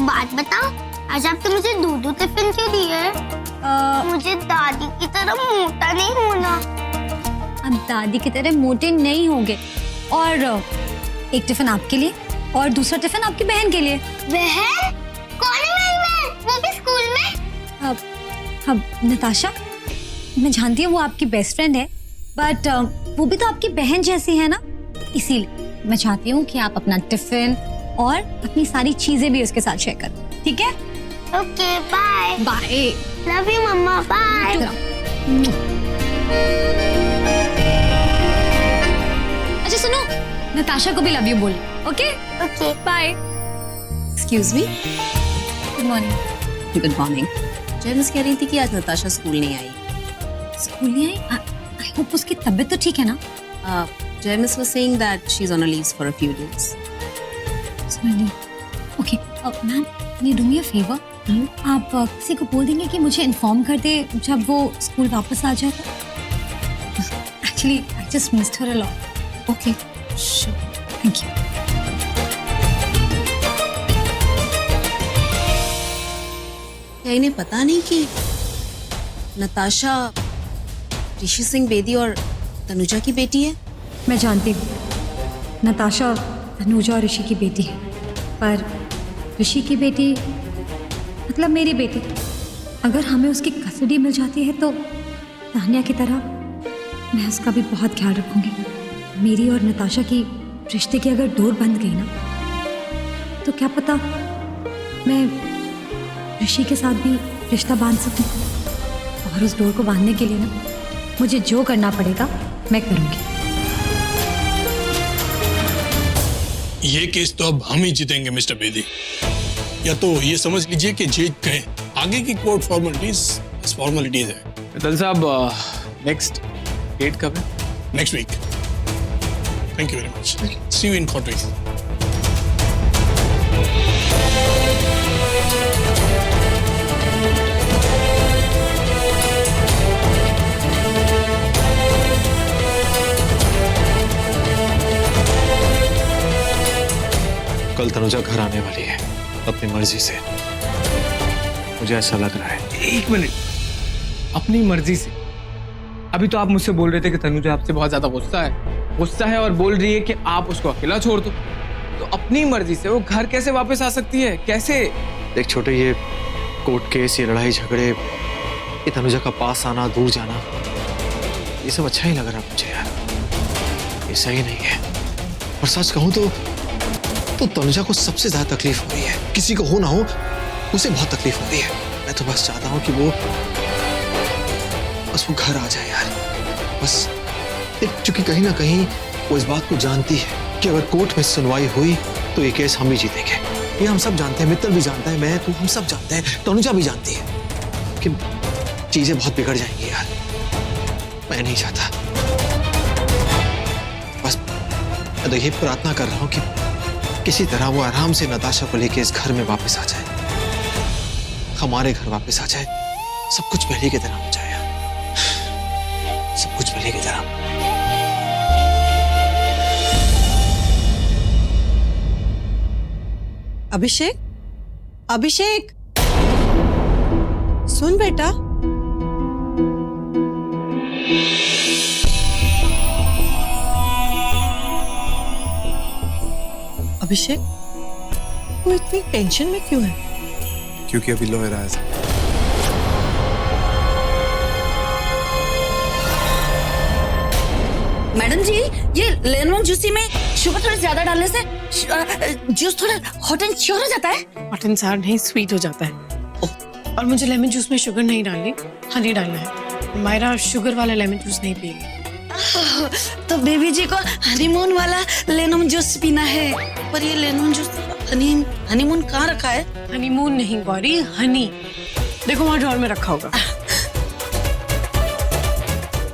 बात बताओ, आज आपने मुझे दो टिफिन क्यों दिए? मुझे दादी की तरह मोटा नहीं होना। अब दादी की तरह मोटे नहीं होंगे। और एक टिफिन आपके लिए और दूसरा टिफिन आपकी बहन के लिए। बहन? कौन है मेरी बहन? वो भी स्कूल में? अब नताशा, मैं जानती हूँ वो आपकी बेस्ट फ्रेंड है, बट वो भी तो आपकी बहन जैसी है ना, इसीलिए मैं चाहती हूँ कि आप अपना टिफिन और अपनी सारी चीजें भी उसके साथ शेयर करें, ठीक है? Okay, bye. Bye. Love you mama, bye. अच्छा सुनो, नताशा को भी लव यू बोल। Okay okay, bye. Excuse me. Good morning. Good morning. James कह रही थी कि आज नताशा स्कूल नहीं आई। स्कूल नहीं आई? आई होप उसकी तबीयत तो ठीक है ना? James was saying that she's on a leave for a few days. Okay ma'am, can you do me a favor? आप किसी को बोल देंगे कि मुझे इन्फॉर्म कर दे जब वो स्कूल वापस आ जाए। Actually I just missed her a lot. Okay, sure. Thank you. क्या इन्हें पता नहीं कि नताशा ऋषि सिंह बेदी और तनुजा की बेटी है? मैं जानती हूँ नताशा तनुजा और ऋषि की बेटी है, पर ऋषि की बेटी मतलब मेरी बेटी। अगर हमें उसकी कस्टडी मिल जाती है तो तान्या की तरह मैं उसका भी बहुत ख्याल रखूंगी। मेरी और नताशा की रिश्ते की अगर डोर बंद गई ना, तो क्या पता मैं ऋषि के साथ भी रिश्ता बांध सकूं। और उस डोर को बांधने के लिए ना मुझे जो करना पड़ेगा मैं करूंगी। ये केस तो अब हम ही जीतेंगे मिस्टर बेदी, या तो ये समझ लीजिए कि जीत गए। आगे की कोर्ट फॉर्मेलिटीज है। मित्तल साहब, नेक्स्ट डेट कब है? Next week. Thank you very much. See you in court week. कल तनुजा घर आने वाली है अपनी मर्जी से, मुझे ऐसा लग रहा है। एक मिनट, अपनी मर्जी से? अभी तो आप मुझसे बोल रहे थे कि तनुजा आपसे बहुत ज्यादा गुस्सा है और बोल रही है कि आप उसको अकेला छोड़ दो। तो अपनी मर्जी से वो घर कैसे वापस आ सकती है? कैसे? देख छोटे, ये कोर्ट केस, ये लड़ाई झगड़े, ये तनुजा का पास आना, दूर जाना, ये सब अच्छा ही लग रहा मुझे यार। ये सही नहीं है। और सच कहूं तो तनुजा को सबसे ज्यादा तकलीफ हो रही है। किसी को हो ना हो, उसे बहुत तकलीफ हो रही है। मैं तो बस चाहता हूं कि वो घर आ जाए यार। बस चूंकि कहीं ना कहीं वो इस बात को जानती है कि अगर कोर्ट में सुनवाई हुई तो ये केस हम ही जीतेंगे। ये हम सब जानते हैं, मित्तल भी जानता है, मैं, तू, हम सब जानते हैं, तनुजा भी जानती है कि चीजें बहुत बिगड़ जाएंगी यार। मैं नहीं चाहता। बस मैं तो ये प्रार्थना कर रहा हूं कि किसी तरह वो आराम से नताशा को लेके इस घर में वापस आ जाए, हमारे घर वापस आ जाए। सब कुछ पहले की तरह हो जाए यार, सब कुछ पहले की तरह। अभिषेक, अभिषेक, सुन बेटा। अभिषेक, वो इतनी टेंशन में क्यों है? क्योंकि अभी लॉयर आया था। मैडम जी, ये लेमन जूसी में शुगर थोड़ा ज्यादा डालने से जूस थोड़ा हॉट एंड श्योर हो जाता है। हॉट एंड सार नहीं, स्वीट हो जाता है। और मुझे लेमन जूस में शुगर नहीं डालनी, हनी डालना है। मायरा शुगर वाला लेमन जूस नहीं पिएगी। तो बेबी जी को हनीमून वाला लेमन जूस पीना है। पर ये लेमन जूस हनीमून कहाँ रखा है? हनीमून नहीं गौरी, हनी। देखो वहाँ ड्रॉर में रखा होगा।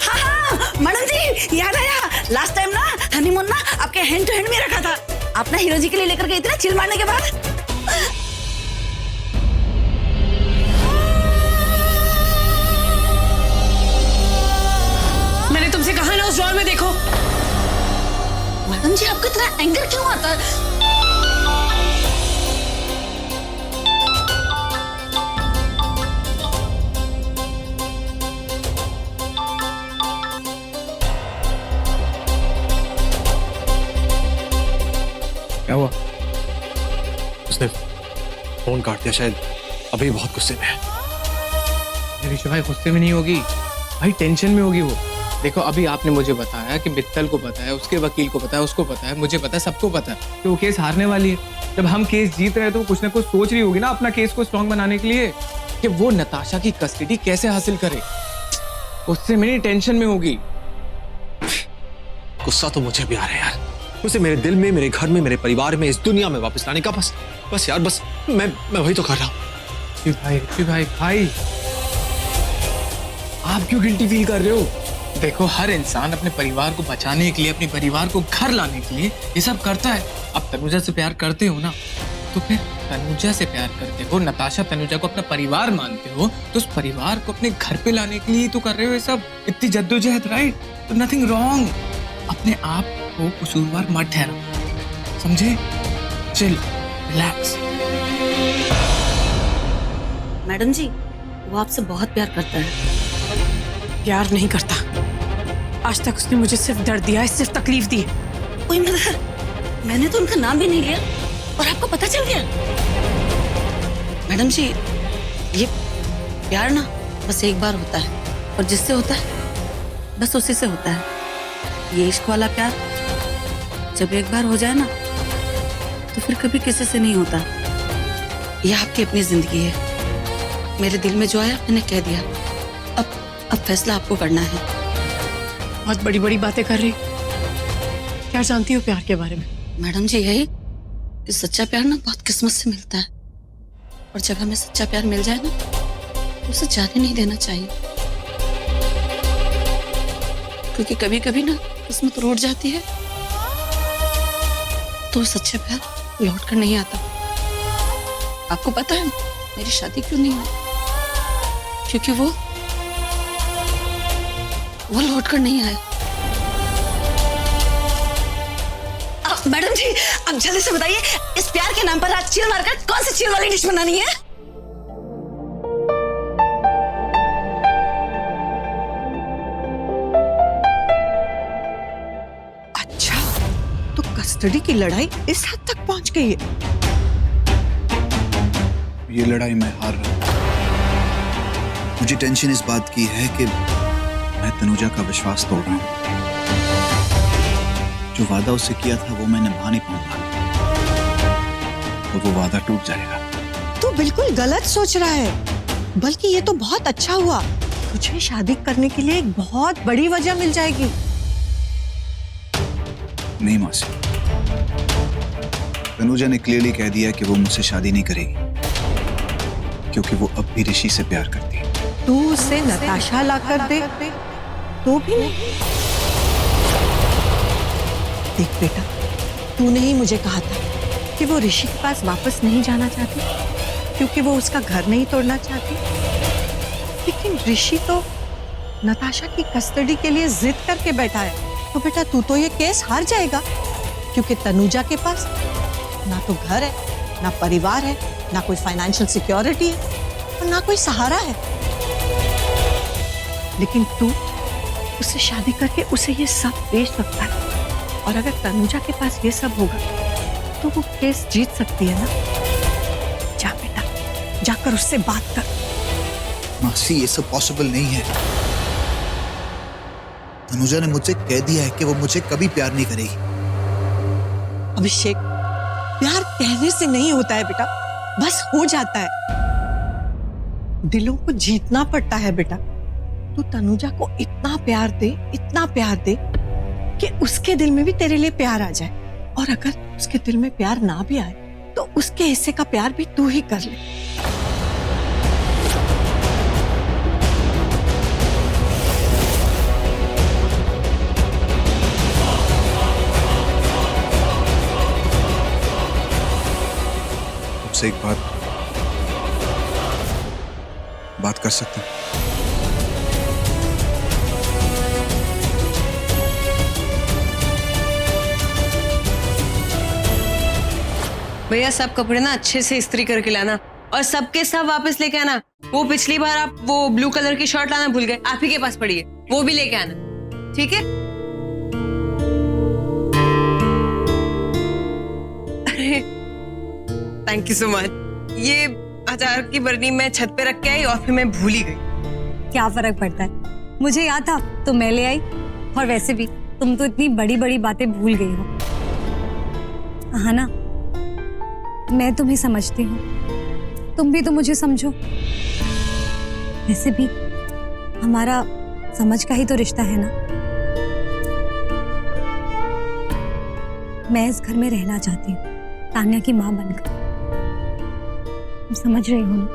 हाँ, मैडम जी याद आया, लास्ट टाइम ना हनीमून ना आपके हैंड टू हैंड में रखा था। आप ना हीरो जी के लिए लेकर गए थे ना चिल मारने के बाद। मैंने तुमसे कहा ना उस ड्रॉर में देखो। मैडम जी आपको इतना एंगर क्यों आता है? क्या हुआ? उसने फोन काट दिया, शायद अभी बहुत गुस्से में है। ऋषि भाई गुस्से में नहीं होगी भाई, टेंशन में होगी वो। देखो अभी आपने मुझे बताया कि मित्तल को पता है, उसके वकील को पता है, उसको पता है, मुझे पता है, सबको पता है कि वो केस हारने वाली है। जब हम केस जीत रहे हैं तो वो कुछ ना कुछ सोच रही होगी ना अपना केस को स्ट्रॉन्ग बनाने के लिए, कि वो नताशा की कस्टडी कैसे हासिल करे। उससे मेरी टेंशन में होगी। गुस्सा तो मुझे भी आ रहा है यार, उसे मेरे दिल में, मेरे घर में, मेरे परिवार में, इस दुनिया में वापस लाने का। बस यार, बस मैं वही तो कर रहा हूँ। ऋषि भाई आप क्यों गिल्टी फील कर रहे हो? देखो हर इंसान अपने परिवार को बचाने के लिए, अपने परिवार को घर लाने के लिए ये सब करता है। अब तनुजा से प्यार करते हो ना, तो फिर तनुजा से प्यार करते हो, नताशा तनुजा को अपना परिवार मानते हो, तो उस परिवार को अपने घर पे लाने के लिए तो कर रहे हो ये सब, इतनी जद्दोजहद, राइट? तो नथिंग रॉन्ग। अपने आप को कसूरवार मत ठहराओ, समझे? Chill, relax. मैडम जी, वो आपसे बहुत प्यार करता है। प्यार नहीं करता, आज तक उसने मुझे सिर्फ दर्द दिया है, सिर्फ तकलीफ दी है। कोई मदर, मैंने तो उनका नाम भी नहीं लिया और आपको पता चल गया। मैडम जी, ये प्यार ना बस एक बार होता है, और जिससे होता है बस उसी से होता है। ये इश्क वाला प्यार जब एक बार हो जाए ना, तो फिर कभी किसी से नहीं होता। ये आपकी अपनी जिंदगी है। मेरे दिल में जो आया मैंने कह दिया। अब फैसला आपको करना है। बहुत बड़ी बड़ी बातें कर रही, क्या जानती हो प्यार के बारे में? मैडम जी, यही कि सच्चा प्यार ना बहुत किस्मत से मिलता है, और जब हमें सच्चा प्यार मिल जाए ना, तो उसे जाने नहीं देना चाहिए। क्योंकि कभी कभी ना किस्मत रूठ जाती है, तो सच्चा प्यार लौट कर नहीं आता। आपको पता है मेरी शादी क्यों नहीं हुई? क्योंकि वो लौट कर नहीं आया। मैडम जी, अब जल्दी से बताइए, इस प्यार के नाम पर आज चील मारकर कौन सी चील वाली डिश बनानी है? अच्छा, तो कस्टडी की लड़ाई इस हद तक पहुंच गई है। ये लड़ाई मैं हार रहा हूं। मुझे टेंशन इस बात की है कि मैं तनुजा का विश्वास तोड़ रहा हूं। जो वादा उससे किया था वो मैं निभा नहीं पाऊंगा, तो वो वादा टूट जाएगा। तू बिल्कुल गलत सोच रहा है, बल्कि ये तो बहुत अच्छा हुआ। तुझे शादी करने के लिए एक बहुत बड़ी वजह मिल जाएगी। नहीं मासी, तनुजा ने क्लियरली कह दिया कि वो मुझसे शादी नहीं करेगी, क्योंकि वो अब भी ऋषि से प्यार करती है। तू उसे नताशा ला कर दे तो भी नहीं। देख बेटा, तूने ही मुझे कहा था कि वो ऋषि के पास वापस नहीं जाना चाहती, क्योंकि वो उसका घर नहीं तोड़ना चाहती। लेकिन ऋषि तो नताशा की कस्टडी के लिए जिद करके बैठा है। तो बेटा, तू तो ये केस हार जाएगा, क्योंकि तनुजा के पास ना तो घर है, ना परिवार है, ना कोई फाइनेंशियल सिक्योरिटी है, और ना कोई सहारा है। लेकिन तू उससे शादी करके उसे ये सब बेच सकता है, और अगर तनुजा के पास ये सब होगा तो वो केस जीत सकती है ना। जा बेटा, जाकर उससे बात कर। मासी, ये सब पॉसिबल नहीं है। तनुजा ने मुझसे कह दिया है कि वो मुझे कभी प्यार नहीं करेगी। अभिषेक, प्यार कहने से नहीं होता है बेटा, बस हो जाता है। दिलों को जीतना पड़ता है बेटा। तू तनुजा को इतना प्यार दे, इतना प्यार दे कि उसके दिल में भी तेरे लिए प्यार आ जाए। और अगर उसके दिल में प्यार ना भी आए, तो उसके हिस्से का प्यार भी तू ही कर ले। तुमसे एक बात कर सकता हूँ? भैया सब कपड़े ना अच्छे से इस्त्री करके लाना, और सबके सब वापस लेके आना। वो पिछली बार आप वो ब्लू कलर की शर्ट लाना भूल गए, आप ही के पास पड़ी है, वो भी लेके आना, ठीक है? Thank you so much. ये अचार की बरनी मैं छत पे रख के आई और फिर मैं भूल ही गई। क्या फर्क पड़ता है, मुझे याद था तो मैं ले आई। और वैसे भी तुम तो इतनी बड़ी बड़ी बातें भूल गई हो, हाँ ना? मैं तुम्हें समझती हूँ, तुम भी तो मुझे समझो। वैसे भी हमारा समझ का ही तो रिश्ता है ना। मैं इस घर में रहना चाहती हूँ, तान्या की माँ बनकर। तुम समझ रही हो ना?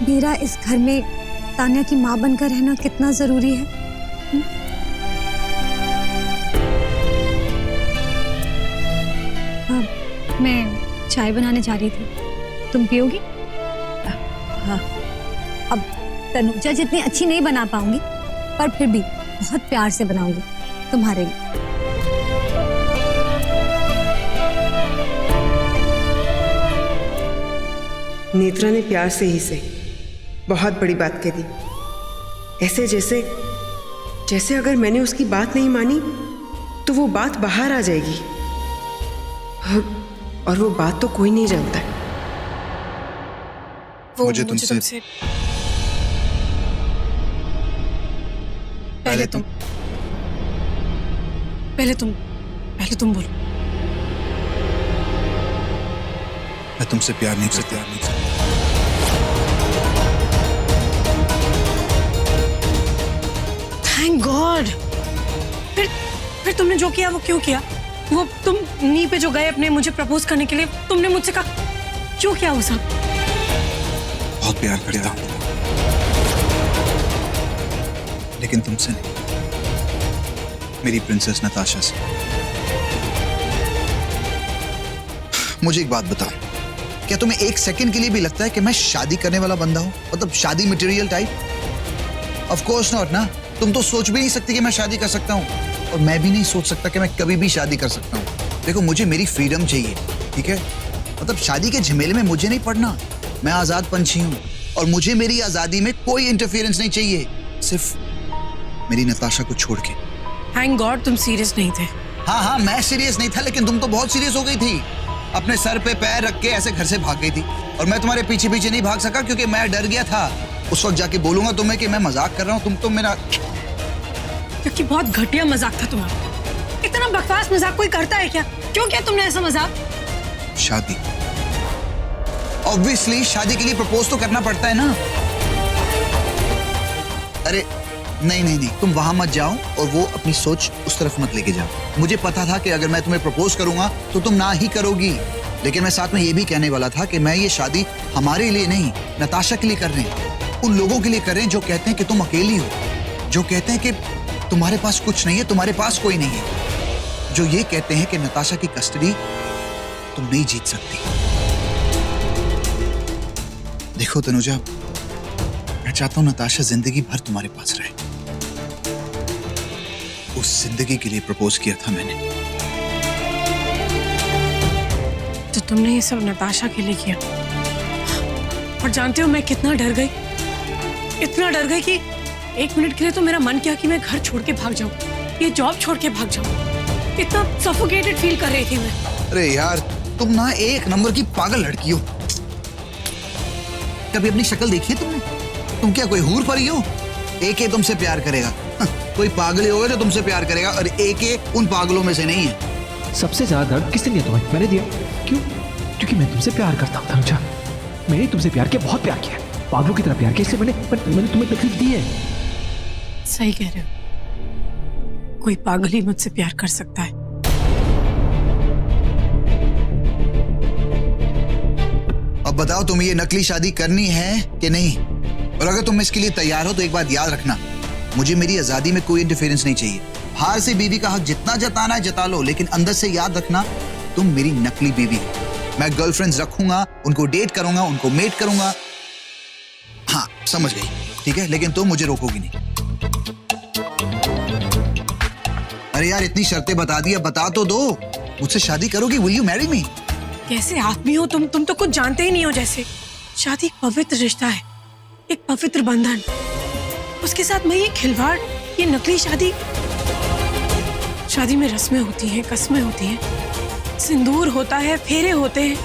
मेरा इस घर में तान्या की माँ बनकर रहना कितना जरूरी है। मैं चाय बनाने जा रही थी, तुम पियोगी? हाँ। अब तनुजा जितनी अच्छी नहीं बना पाऊंगी, पर फिर भी बहुत प्यार से बनाऊंगी तुम्हारे लिए। नेत्रा ने प्यार से ही सही बहुत बड़ी बात कह दी। ऐसे जैसे जैसे अगर मैंने उसकी बात नहीं मानी तो वो बात बाहर आ जाएगी, और वो बात तो कोई नहीं जानता है। मुझे तुमसे पहले तुम बोलो। मैं तुमसे प्यार नहीं करता। Thank God. फिर तुमने जो किया वो क्यों किया? वो तुम नी पे जो गए अपने मुझे प्रपोज करने के लिए, तुमने मुझसे कहा क्यों किया वो सब? बहुत प्यार करता हूं, लेकिन तुमसे नहीं, मेरी प्रिंसेस नताशा से। मुझे एक बात बताओ, क्या तुम्हें एक सेकंड के लिए भी लगता है कि मैं शादी करने वाला बंदा हूं? मतलब शादी material type? Of course not ना। तुम तो सोच भी नहीं सकती कि मैं शादी कर सकता हूं, और मैं भी नहीं सोच सकता कि मैं कभी भी शादी कर सकता हूं। देखो, मुझे मेरी फ्रीडम चाहिए, ठीक है? मतलब शादी के झमेले में मुझे नहीं पड़ना। मैं आजाद पंछी हूं, और मुझे मेरी आजादी में कोई इंटरफेरेंस नहीं चाहिए, सिर्फ मेरी नताशा को छोड़ के। थैंक गॉड तुम सीरियस नहीं थे। हाँ, मैं सीरियस नहीं था, लेकिन तुम तो बहुत सीरियस हो गई थी। अपने सर पे पैर रख के ऐसे घर से भाग गई थी, और मैं तुम्हारे पीछे पीछे नहीं भाग सका क्योंकि मैं डर गया था उस वक्त जाके बोलूंगा तुम्हें कि मैं मजाक कर रहा हूँ। तुम तो मेरा, क्योंकि बहुत घटिया मजाक था तुम्हारा। इतना बकवास मजाक कोई करता है क्या? क्यों किया तुमने ऐसा मजाक? शादी, ऑब्वियसली शादी के लिए प्रपोज तो करना पड़ता है ना। अरे नहीं, तुम वहां मत जाओ और वो अपनी सोच उस तरफ मत लेके जाओ। मुझे पता था कि अगर मैं तुम्हें प्रपोज करूंगा तो तुम ना ही करोगी, लेकिन मैं साथ में ये भी कहने वाला था कि मैं ये शादी हमारे लिए नहीं, नताशा के लिए कर रहे हैं। उन लोगों के लिए कर रहे हैं जो कहते हैं कि तुम अकेली हो, जो कहते हैं कि तुम्हारे पास कुछ नहीं है, तुम्हारे पास कोई नहीं है, जो ये कहते हैं कि नताशा की कस्टडी तुम नहीं जीत सकती। देखो तनुजा, मैं चाहता हूं नताशा जिंदगी भर तुम्हारे पास रहे। उस जिंदगी के लिए प्रपोज किया था मैंने। तो तुमने ये सब नताशा के लिए किया? और जानते हो मैं कितना डर गई, इतना डर गई कि एक मिनट के लिए तो मेरा मन किया कि मैं घर छोड़ के भाग जाऊं, ये जॉब छोड़ के भाग जाऊं। इतना सफोकेटेड फील कर रही थी मैं। अरे यार, तुम ना एक नंबर की पागल लड़की हो। कभी अपनी शक्ल देखी है तुमने? तुम क्या कोई हूर परी हो? एके तुमसे प्यार करेगा, कोई पागल ही होगा जो तुमसे प्यार करेगा, और एके उन पागलों में से नहीं है। सबसे ज्यादा दर्द किसने दिया तुम्हें? मैंने दिया। क्यों? क्योंकि मैं तुमसे प्यार करता हूँ तनुजा। मैंने तुमसे प्यार किया, बहुत प्यार किया, पागलों की तरह प्यार किया, इसलिए मैंने तुम्हें तकलीफ दी है। सही कह रहे हो, कोई पागल ही मुझसे प्यार कर सकता है। अब बताओ, तुम्हें ये नकली शादी करनी है कि नहीं? और अगर तुम इसके लिए तैयार हो तो एक बात याद रखना, मुझे मेरी आजादी में कोई इंटरफेरेंस नहीं चाहिए। बाहर से बीवी का हक जितना जताना है जता लो, लेकिन अंदर से याद रखना तुम मेरी नकली बीवी हो। मैं गर्लफ्रेंड्स रखूंगा, उनको डेट करूंगा, उनको मेट करूंगा। हाँ, समझ गई, ठीक है, लेकिन तुम मुझे रोकोगी नहीं। अरे यार, इतनी शर्तें बता दी, अब बता तो दो, मुझसे शादी करोगी? Will you marry me? कैसे आदमी हो तुम तो कुछ जानते ही नहीं हो जैसे। शादी एक पवित्र रिश्ता है, एक पवित्र बंधन। उसके साथ मैं ये खिलवाड़, ये नकली शादी में रस्में होती हैं, कस्में होती हैं, सिंदूर होता है, फेरे होते हैं,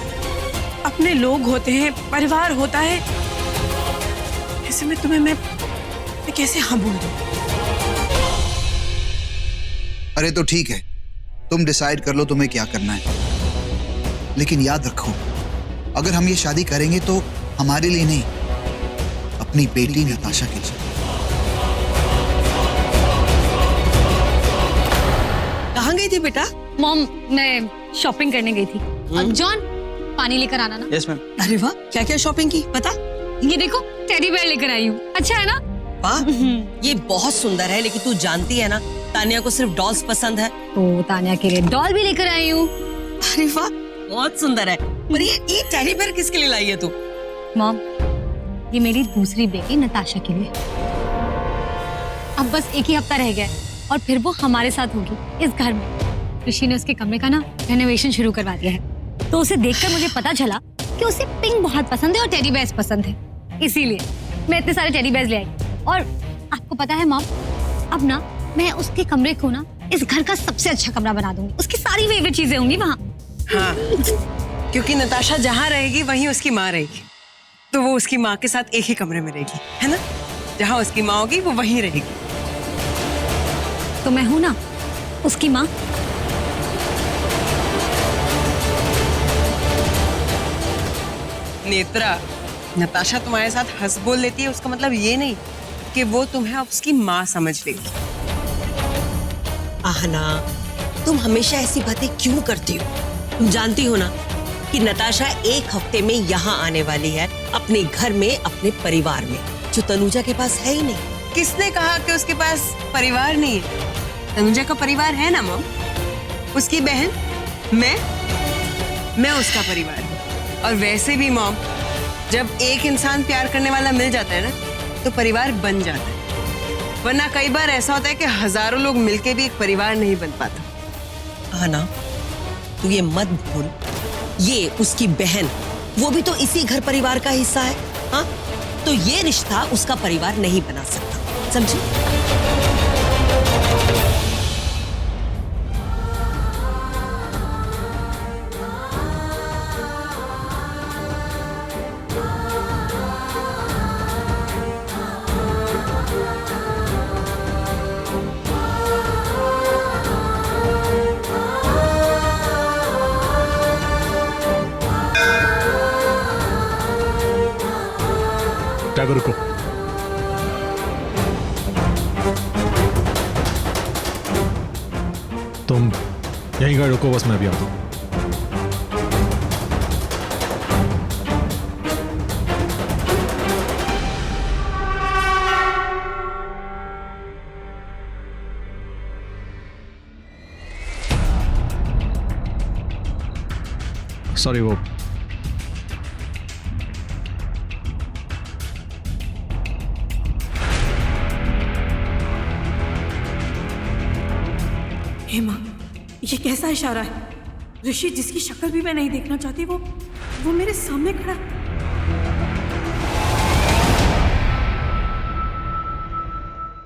अपने लोग होते हैं, परिवार होता है। ऐसे में तुम्हें मैं कैसे हाँ बोल दूं? अरे तो ठीक है, तुम डिसाइड कर लो तुम्हें क्या करना है, लेकिन याद रखो अगर हम ये शादी करेंगे तो हमारे लिए नहीं, अपनी बेटी नताशा के लिए। कहाँ गई थी बेटा? मॉम, मैं शॉपिंग करने गई थी। अब जॉन, पानी लेकर आना ना। Yes ma'am. अरे वाह, क्या क्या शॉपिंग की बता। ये देखो, टेडी बेयर लेकर आई हूँ। अच्छा है ना? वाह, ये बहुत सुंदर है, लेकिन तू जानती है ना तानिया को सिर्फ डॉल्स पसंद है। तो तानिया के लिए डॉल भी लेकर आई हूँ। अरे वाह, बहुत सुंदर है। पर ये टेडी बेयर किसके लिए लाई है तू? मॉम, ये मेरी दूसरी बेटी नताशा के लिए। अब बस एक ही हफ्ता रह गया और फिर वो हमारे साथ होगी इस घर में। ऋषि ने उसके कमरे का ना रेनोवेशन शुरू करवा दिया है, तो उसे देखकर मुझे पता चला कि उसे पिंक बहुत पसंद है और टेडी बेयर्स पसंद है। इसीलिए मैं इतने सारे टेडी बेयर्स ले आई। और आपको पता है मॉम, अब ना मैं उसके कमरे को ना इस घर का सबसे अच्छा कमरा बना दूंगी। उसकी सारी फेवरेट चीजें होंगी वहाँ। हाँ, क्योंकि नताशा जहाँ रहेगी वहीं उसकी माँ रहेगी, तो वो उसकी माँ के साथ एक ही कमरे में रहेगी, है ना? जहाँ उसकी माँ होगी वो वहीं रहेगी। तो मैं हूं ना उसकी माँ। नेत्रा, नताशा तुम्हारे साथ हंस बोल लेती है, उसका मतलब ये नहीं कि वो तुम्हें अब उसकी माँ समझ लेगी। आहना, तुम हमेशा ऐसी बातें क्यों करती हो? तुम जानती हो ना कि नताशा एक हफ्ते में यहाँ आने वाली है, अपने घर में, अपने परिवार में, जो तनुजा के पास है ही नहीं। किसने कहा कि उसके पास परिवार नहीं है? तनुजा का परिवार है ना मॉम, उसकी बहन, मैं उसका परिवार हूँ। और वैसे भी मॉम, जब एक इंसान प्यार करने वाला मिल जाता है ना, तो परिवार बन जाता है। वरना कई बार ऐसा होता है कि हजारों लोग मिलके भी एक परिवार नहीं बन पाता। आहना, तू ये मत भूल, ये उसकी बहन, वो भी तो इसी घर परिवार का हिस्सा है। हाँ, तो ये रिश्ता उसका परिवार नहीं बना सकता, समझी? टैगोर को तुम यहीं का रुको, बस मैं भी आता हूं। सॉरी, वो हेमा, ये कैसा इशारा है? ऋषि, जिसकी शक्ल भी मैं नहीं देखना चाहती, वो मेरे सामने खड़ा।